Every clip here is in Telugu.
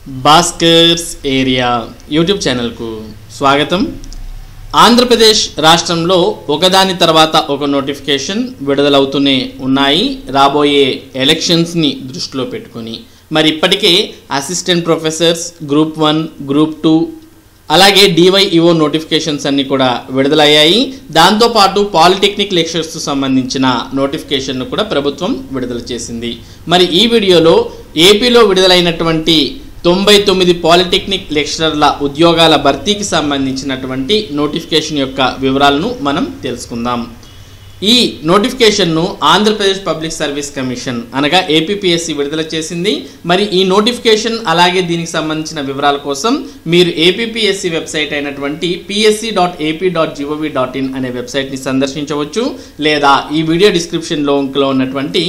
భాస్కర్స్ ఏరియా యూట్యూబ్ ఛానల్కు స్వాగతం. ఆంధ్రప్రదేశ్ రాష్ట్రంలో ఒకదాని తర్వాత ఒక నోటిఫికేషన్ విడుదలవుతూనే ఉన్నాయి. రాబోయే ఎలక్షన్స్ని దృష్టిలో పెట్టుకొని మరి ఇప్పటికే అసిస్టెంట్ ప్రొఫెసర్స్ గ్రూప్ 1, గ్రూప్ 2 అలాగే డివైఈఓ నోటిఫికేషన్స్ అన్నీ కూడా విడుదలయ్యాయి. దాంతోపాటు పాలిటెక్నిక్ లెక్చర్స్కు సంబంధించిన నోటిఫికేషన్ను కూడా ప్రభుత్వం విడుదల చేసింది. మరి ఈ వీడియోలో ఏపీలో విడుదలైనటువంటి 99 పాలిటెక్నిక్ లెక్చరర్ల ఉద్యోగాల భర్తీకి సంబంధించినటువంటి నోటిఫికేషన్ యొక్క వివరాలను మనం తెలుసుకుందాం. ఈ నోటిఫికేషన్ను ఆంధ్రప్రదేశ్ పబ్లిక్ సర్వీస్ కమిషన్ అనగా ఏపీపీఎస్సీ విడుదల చేసింది. మరి ఈ నోటిఫికేషన్ అలాగే దీనికి సంబంధించిన వివరాల కోసం మీరు ఏపీపీఎస్సీ వెబ్సైట్ అయినటువంటి psc.ap.gov.in అనే వెబ్సైట్ని సందర్శించవచ్చు. లేదా ఈ వీడియో డిస్క్రిప్షన్లో ఉన్నటువంటి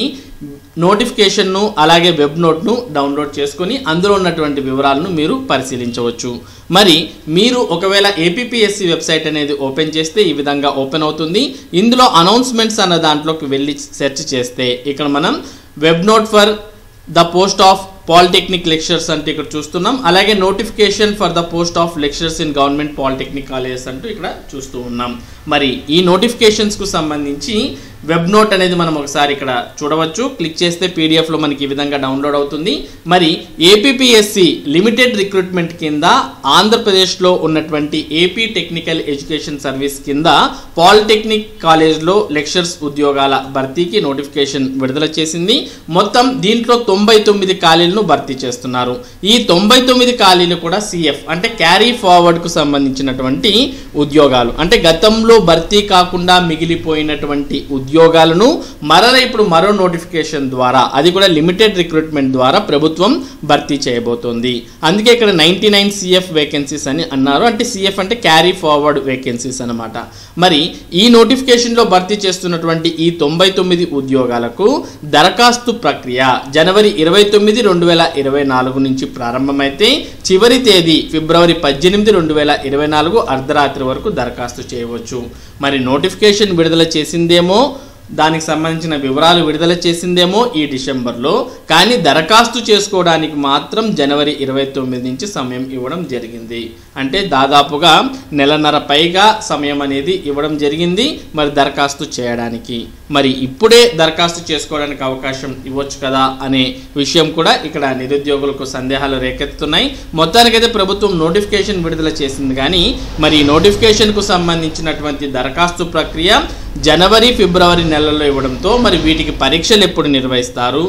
నోటిఫికేషన్ను అలాగే వెబ్ నోట్ను డౌన్లోడ్ చేసుకొని అందులో ఉన్నటువంటి వివరాలను మీరు పరిశీలించవచ్చు. మరి మీరు ఒకవేళ ఏపీపీఎస్సీ వెబ్సైట్ అనేది ఓపెన్ చేస్తే ఈ విధంగా ఓపెన్ అవుతుంది. ఇందులో అనౌన్స్మెంట్స్ అన్న దాంట్లోకి వెళ్ళి సెర్చ్ చేస్తే ఇక్కడ మనం web note for the post of polytechnic lecturers అంటే ఇక్కడ చూస్తున్నాం. అలాగే notification for the post of lecturers in government polytechnic colleges అంటూ ఇక్కడ చూస్తూ ఉన్నాం. మరి ఈ నోటిఫికేషన్స్కు సంబంధించి వెబ్ నోట్ అనేది మనం ఒకసారి ఇక్కడ చూడవచ్చు. క్లిక్ చేస్తే పీడిఎఫ్లో మనకి ఈ విధంగా డౌన్లోడ్ అవుతుంది. మరి ఏపీపీఎస్సీ లిమిటెడ్ రిక్రూట్మెంట్ కింద ఆంధ్రప్రదేశ్లో ఉన్నటువంటి ఏపీ టెక్నికల్ ఎడ్యుకేషన్ సర్వీస్ కింద పాలిటెక్నిక్ కాలేజ్లో లెక్చరర్స్ ఉద్యోగాల భర్తీకి నోటిఫికేషన్ విడుదల చేసింది. మొత్తం దీంట్లో 99 ఖాళీలను భర్తీ చేస్తున్నారు. ఈ 99 ఖాళీలు కూడా సిఎఫ్ అంటే క్యారీ ఫార్వర్డ్కు సంబంధించినటువంటి ఉద్యోగాలు. అంటే గతంలో భర్తీ కాకుండా మిగిలిపోయినటువంటి ఉద్యోగాలను ఇప్పుడు మరో నోటిఫికేషన్ ద్వారా అది కూడా లిమిటెడ్ రిక్రూట్మెంట్ ద్వారా ప్రభుత్వం భర్తీ చేయబోతోంది. అందుకే ఇక్కడ 99 సిఎఫ్ వేకెన్సీస్ అని అన్నారు. అంటే సిఎఫ్ అంటే క్యారీ ఫార్వర్డ్ వేకెన్సీస్ అన్నమాట. మరి ఈ నోటిఫికేషన్లో భర్తీ చేస్తున్నటువంటి ఈ 99 ఉద్యోగాలకు దరఖాస్తు ప్రక్రియ జనవరి 29, 2024 నుంచి ప్రారంభమైతే చివరి తేదీ ఫిబ్రవరి 18, 2024 అర్ధరాత్రి వరకు దరఖాస్తు చేయవచ్చు. మరి నోటిఫికేషన్ విడుదల చేసిందేమో దానికి సంబంధించిన వివరాలు విడుదల చేసిందేమో ఈ డిసెంబర్లో, కానీ దరఖాస్తు చేసుకోవడానికి మాత్రం జనవరి 29 నుంచి సమయం ఇవ్వడం జరిగింది. అంటే దాదాపుగా నెలన్నర పైగా సమయం అనేది ఇవ్వడం జరిగింది మరి దరఖాస్తు చేయడానికి. మరి ఇప్పుడే దరఖాస్తు చేసుకోవడానికి అవకాశం ఇవ్వచ్చు కదా అనే విషయం కూడా ఇక్కడ నిరుద్యోగులకు సందేహాలు రేకెత్తుతున్నాయి. మొత్తానికైతే ప్రభుత్వం నోటిఫికేషన్ విడుదల చేసింది, కానీ మరి ఈ నోటిఫికేషన్కు సంబంధించినటువంటి దరఖాస్తు ప్రక్రియ జనవరి, ఫిబ్రవరి నెలల్లో ఇవ్వడంతో మరి వీటికి పరీక్షలు ఎప్పుడు నిర్వహిస్తారు,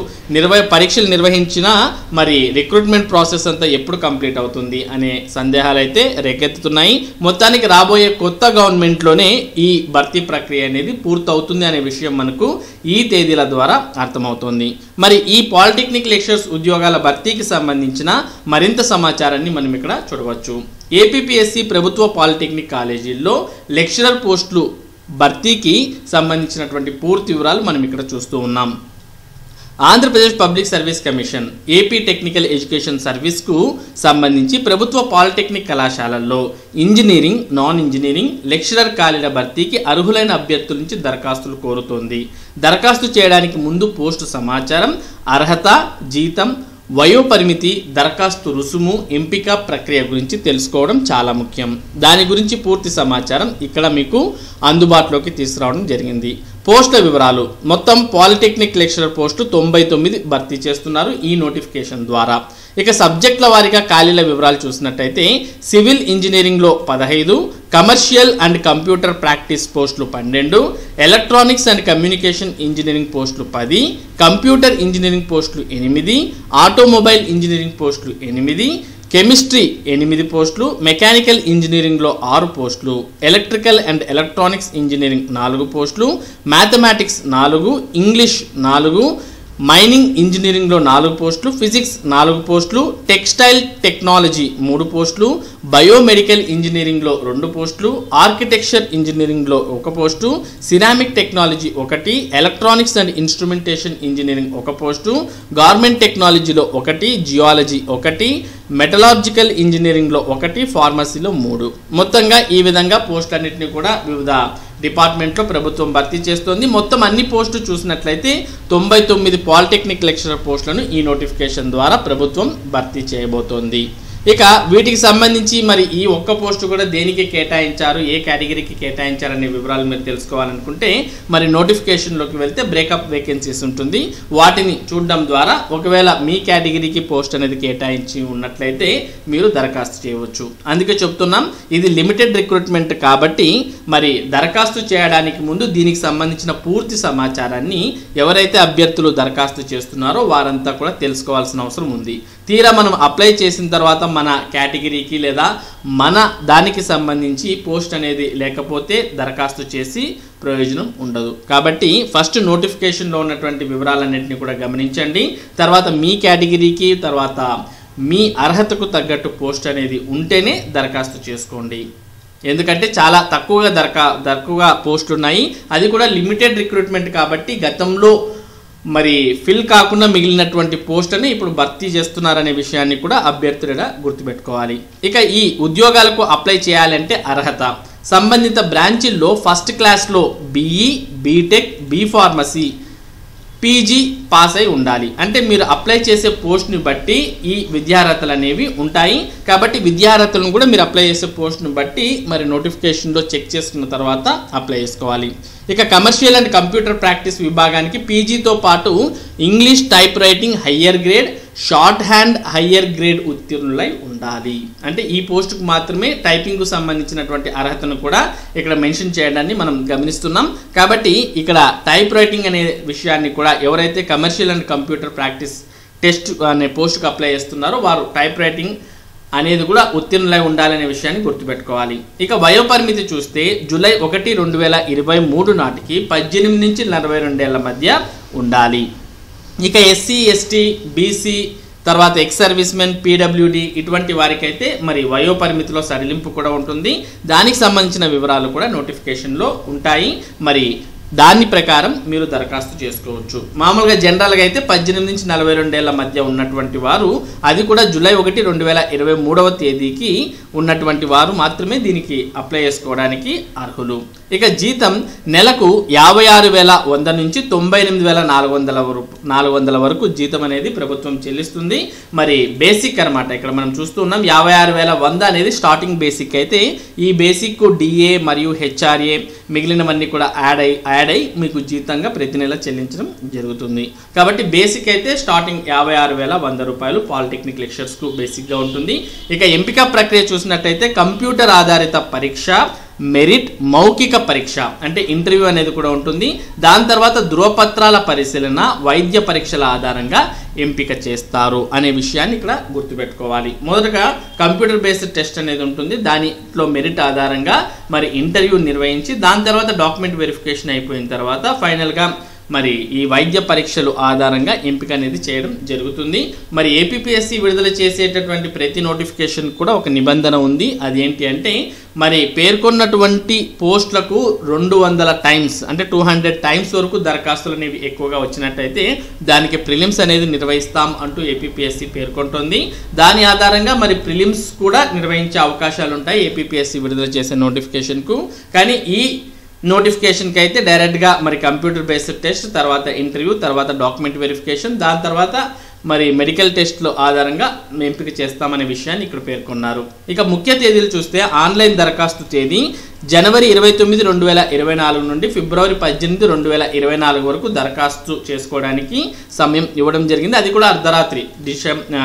పరీక్షలు నిర్వహించినా మరి రిక్రూట్మెంట్ ప్రాసెస్ అంతా ఎప్పుడు కంప్లీట్ అవుతుంది అనే సందేహాలు అయితే రేకెత్తుతున్నాయి. మొత్తానికి రాబోయే కొత్త గవర్నమెంట్లోనే ఈ భర్తీ ప్రక్రియ అనేది పూర్తవుతుంది అనే విషయం మనకు ఈ తేదీల ద్వారా అర్థమవుతుంది. మరి ఈ పాలిటెక్నిక్ లెక్చరర్స్ ఉద్యోగాల భర్తీకి సంబంధించిన మరింత సమాచారాన్ని మనం ఇక్కడ చూడవచ్చు. ఏపీపీఎస్సీ ప్రభుత్వ పాలిటెక్నిక్ కాలేజీల్లో లెక్చరర్ పోస్టులు భర్తీకి సంబంధించినటువంటి పూర్తి వివరాలు మనం ఇక్కడ చూస్తూ ఉన్నాం. Andhra Pradesh public service commission AP technical education సర్వీస్కు సంబంధించి ప్రభుత్వ పాలిటెక్నిక్ కళాశాలల్లో ఇంజనీరింగ్, నాన్ ఇంజనీరింగ్ లెక్చరర్ ఖాళీల భర్తీకి అర్హులైన అభ్యర్థుల నుంచి దరఖాస్తులు కోరుతోంది. దరఖాస్తు చేయడానికి ముందు పోస్టు సమాచారం, అర్హత, జీతం, వయోపరిమితి, దరఖాస్తు రుసుము, ఎంపిక ప్రక్రియ గురించి తెలుసుకోవడం చాలా ముఖ్యం. దాని గురించి పూర్తి సమాచారం ఇక్కడ మీకు అందుబాటులోకి తీసుకురావడం జరిగింది. పోస్టుల వివరాలు మొత్తం పాలిటెక్నిక్ లెక్చరర్ పోస్టు 99 భర్తీ చేస్తున్నారు ఈ నోటిఫికేషన్ ద్వారా. ఇక సబ్జెక్టుల వారీగా ఖాళీల వివరాలు చూసినట్టయితే సివిల్ ఇంజనీరింగ్లో 15, కమర్షియల్ అండ్ కంప్యూటర్ ప్రాక్టీస్ పోస్టులు 12, ఎలక్ట్రానిక్స్ అండ్ కమ్యూనికేషన్ ఇంజనీరింగ్ పోస్టులు 10, కంప్యూటర్ ఇంజనీరింగ్ పోస్టులు 8, ఆటోమొబైల్ ఇంజనీరింగ్ పోస్టులు 8, కెమిస్ట్రీ 8 పోస్టులు, మెకానికల్ ఇంజనీరింగ్లో 6 పోస్టులు, ఎలక్ట్రికల్ అండ్ ఎలక్ట్రానిక్స్ ఇంజనీరింగ్ 4 పోస్టులు, మ్యాథమెటిక్స్ 4, ఇంగ్లీష్ 4, మైనింగ్ ఇంజనీరింగ్లో 4 పోస్టులు, ఫిజిక్స్ 4 పోస్టులు, టెక్స్టైల్ టెక్నాలజీ 3 పోస్టులు, బయోమెడికల్ ఇంజనీరింగ్లో 2 పోస్టులు, ఆర్కిటెక్చర్ ఇంజనీరింగ్లో 1 post, ceramic technology 1, electronics and instrumentation engineering 1 post, garment టెక్నాలజీలో 1, జియాలజీ 1, మెటలాజికల్ ఇంజనీరింగ్లో 1, ఫార్మసీలో 3. మొత్తంగా ఈ విధంగా పోస్టులన్నింటినీ కూడా వివిధ డిపార్ట్మెంట్లో ప్రభుత్వం భర్తీ చేస్తోంది. మొత్తం అన్ని పోస్టులు చూసినట్లయితే 99 పాలిటెక్నిక్ లెక్చరర్ పోస్టులను ఈ నోటిఫికేషన్ ద్వారా ప్రభుత్వం భర్తీ చేయబోతోంది. ఇక వీటికి సంబంధించి మరి ఈ ఒక్క పోస్టు కూడా దేనికి కేటాయించారు, ఏ కేటగిరీకి కేటాయించారు అనే వివరాలు మీరు తెలుసుకోవాలనుకుంటే మరి నోటిఫికేషన్లోకి వెళ్తే బ్రేకప్ వేకెన్సీస్ ఉంటుంది. వాటిని చూడడం ద్వారా ఒకవేళ మీ కేటగిరీకి పోస్ట్ అనేది కేటాయించి ఉన్నట్లయితే మీరు దరఖాస్తు చేయవచ్చు. అందుకే చెప్తున్నాం, ఇది లిమిటెడ్ రిక్రూట్మెంట్ కాబట్టి మరి దరఖాస్తు చేయడానికి ముందు దీనికి సంబంధించిన పూర్తి సమాచారాన్ని ఎవరైతే అభ్యర్థులు దరఖాస్తు చేస్తున్నారో వారంతా కూడా తెలుసుకోవాల్సిన అవసరం ఉంది. తీరా మనం అప్లై చేసిన తర్వాత మన కేటగిరీకి లేదా మన దానికి సంబంధించి పోస్ట్ అనేది లేకపోతే దరఖాస్తు చేసి ప్రయోజనం ఉండదు. కాబట్టి ఫస్ట్ నోటిఫికేషన్లో ఉన్నటువంటి వివరాలన్నింటినీ కూడా గమనించండి. తర్వాత మీ కేటగిరీకి తర్వాత మీ అర్హతకు తగ్గట్టు పోస్ట్ అనేది ఉంటేనే దరఖాస్తు చేసుకోండి. ఎందుకంటే చాలా తక్కువగా పోస్టులు ఉన్నాయి. అది కూడా లిమిటెడ్ రిక్రూట్మెంట్ కాబట్టి గతంలో మరి ఫిల్ కాకుండా మిగిలినటువంటి పోస్టుని ఇప్పుడు భర్తీ చేస్తున్నారనే విషయాన్ని కూడా అభ్యర్థులుగా గుర్తుపెట్టుకోవాలి. ఇక ఈ ఉద్యోగాలకు అప్లై చేయాలంటే అర్హత సంబంధిత బ్రాంచీల్లో ఫస్ట్ క్లాస్లో BE, BTech, B.Pharmacy, PG pass అయి ఉండాలి. అంటే మీరు అప్లై చేసే పోస్ట్ని బట్టి ఈ విద్యార్హతలు అనేవి ఉంటాయి. కాబట్టి విద్యార్హతలను కూడా మీరు అప్లై చేసే పోస్ట్ని బట్టి మరి నోటిఫికేషన్లో చెక్ చేసుకున్న తర్వాత అప్లై చేసుకోవాలి. ఇక కమర్షియల్ అండ్ కంప్యూటర్ ప్రాక్టీస్ విభాగానికి PGతో పాటు English typewriting higher grade, shorthand higher grade ఉత్తీర్ణులై ఉండాలి. అంటే ఈ పోస్టుకు మాత్రమే టైపింగ్కు సంబంధించినటువంటి అర్హతను కూడా ఇక్కడ మెన్షన్ చేయడాన్ని మనం గమనిస్తున్నాం. కాబట్టి ఇక్కడ టైప్ రైటింగ్ అనే విషయాన్ని కూడా ఎవరైతే commercial and computer practice test అనే పోస్టుకు అప్లై చేస్తున్నారో వారు టైప్ రైటింగ్ అనేది కూడా ఉత్తీర్ణులై ఉండాలనే విషయాన్ని గుర్తుపెట్టుకోవాలి. ఇక వయోపరిమితి చూస్తే జూలై 1, 2023 నాటికి 18 నుంచి 42 ఏళ్ల మధ్య ఉండాలి. ఇక SC, ST, BC తర్వాత ఎక్స్ సర్వీస్ మెన్, PWD ఇటువంటి వారికైతే మరి వయోపరిమితిలో సడలింపు కూడా ఉంటుంది. దానికి సంబంధించిన వివరాలు కూడా నోటిఫికేషన్లో ఉంటాయి. మరి దాని ప్రకారం మీరు దరఖాస్తు చేసుకోవచ్చు. మామూలుగా జనరల్గా అయితే 18 నుంచి 42 ఏళ్ల మధ్య ఉన్నటువంటి వారు, అది కూడా జూలై 1, 2023 తేదీకి ఉన్నటువంటి వారు మాత్రమే దీనికి అప్లై చేసుకోవడానికి అర్హులు. ఇక జీతం నెలకు 56,100 నుంచి 98,400 వరకు జీతం అనేది ప్రభుత్వం చెల్లిస్తుంది. మరి బేసిక్ అనమాట. ఇక్కడ మనం చూస్తున్నాం 56,100 అనేది స్టార్టింగ్ బేసిక్ అయితే ఈ బేసిక్ DA మరియు HRA మిగిలినవన్నీ కూడా యాడ్ అయి మీకు జీతంగా ప్రతి నెల చెల్లించడం జరుగుతుంది. కాబట్టి బేసిక్ అయితే స్టార్టింగ్ 56,100 రూపాయలు పాలిటెక్నిక్ లెక్చర్స్కు బేసిక్గా ఉంటుంది. ఇక ఎంపిక ప్రక్రియ చూసినట్టయితే కంప్యూటర్ ఆధారిత పరీక్ష, మెరిట్, మౌఖిక పరీక్ష అంటే ఇంటర్వ్యూ అనేది కూడా ఉంటుంది. దాని తర్వాత ధృవపత్రాల పరిశీలన, వైద్య పరీక్షల ఆధారంగా ఎంపిక చేస్తారు అనే విషయాన్ని ఇక్కడ గుర్తుపెట్టుకోవాలి. మొదటగా కంప్యూటర్ బేస్డ్ టెస్ట్ అనేది ఉంటుంది. దానిలో మెరిట్ ఆధారంగా మరి ఇంటర్వ్యూ నిర్వహించి దాని తర్వాత డాక్యుమెంట్ వెరిఫికేషన్ అయిపోయిన తర్వాత ఫైనల్గా మరి ఈ వైద్య పరీక్షలు ఆధారంగా ఎంపిక అనేది చేయడం జరుగుతుంది. మరి APPSC విడుదల చేసేటటువంటి ప్రతి నోటిఫికేషన్ కూడా ఒక నిబంధన ఉంది. అదేంటి అంటే మరి పేర్కొన్నటువంటి పోస్టులకు 200 టైమ్స్ అంటే 200 టైమ్స్ వరకు దరఖాస్తులు అనేవి ఎక్కువగా వచ్చినట్టయితే దానికి ప్రిలిమ్స్ అనేది నిర్వహిస్తాం అంటూ APPSC పేర్కొంటుంది. దాని ఆధారంగా మరి ప్రిలిమ్స్ కూడా నిర్వహించే అవకాశాలు ఉంటాయి APPSC విడుదల చేసే నోటిఫికేషన్కు. కానీ ఈ నోటిఫికేషన్కి అయితే డైరెక్ట్గా మరి కంప్యూటర్ బేస్డ్ టెస్ట్, తర్వాత ఇంటర్వ్యూ, తర్వాత డాక్యుమెంట్ వెరిఫికేషన్, దాని తర్వాత మరి మెడికల్ టెస్ట్లో ఆధారంగా ఎంపిక చేస్తామనే విషయాన్ని ఇక్కడ పేర్కొన్నారు. ఇక ముఖ్య తేదీలు చూస్తే ఆన్లైన్ దరఖాస్తు తేదీ జనవరి 29, 2024 నుండి ఫిబ్రవరి 18, 2024 వరకు దరఖాస్తు చేసుకోవడానికి సమయం ఇవ్వడం జరిగింది. అది కూడా అర్ధరాత్రి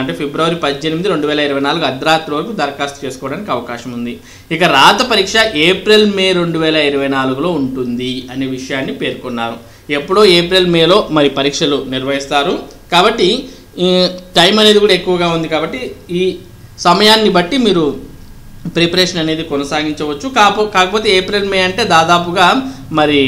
అంటే ఫిబ్రవరి 18, 2024 అర్ధరాత్రి వరకు దరఖాస్తు చేసుకోవడానికి అవకాశం ఉంది. ఇక రాత పరీక్ష ఏప్రిల్, మే 2024లో ఉంటుంది అనే విషయాన్ని పేర్కొన్నారు. ఎప్పుడో ఏప్రిల్, మేలో మరి పరీక్షలు నిర్వహిస్తారు. కాబట్టి టైం అనేది కూడా ఎక్కువగా ఉంది. కాబట్టి ఈ సమయాన్ని బట్టి మీరు ప్రిపరేషన్ అనేది కొనసాగించవచ్చు. కాకపోతే ఏప్రిల్, మే అంటే దాదాపుగా మరి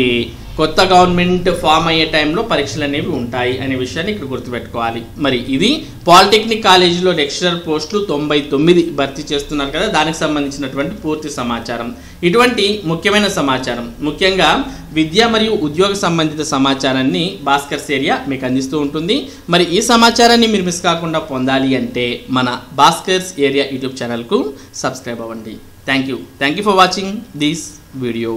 కొత్త గవర్నమెంట్ ఫామ్ అయ్యే టైంలో పరీక్షలు అనేవి ఉంటాయి అనే విషయాన్ని ఇక్కడ గుర్తుపెట్టుకోవాలి. మరి ఇది పాలిటెక్నిక్ కాలేజీలో లెక్చరర్ పోస్టులు 99 భర్తీ చేస్తున్నారు కదా, దానికి సంబంధించినటువంటి పూర్తి సమాచారం. ఇటువంటి ముఖ్యమైన సమాచారం, ముఖ్యంగా విద్య మరియు ఉద్యోగ సంబంధిత సమాచారాన్ని భాస్కర్స్ ఏరియా మీకు అందిస్తూ ఉంటుంది. మరి ఈ సమాచారాన్ని మీరు మిస్ కాకుండా పొందాలి అంటే మన భాస్కర్స్ ఏరియా యూట్యూబ్ ఛానల్కు సబ్స్క్రైబ్ అవ్వండి. Thank you for watching this video.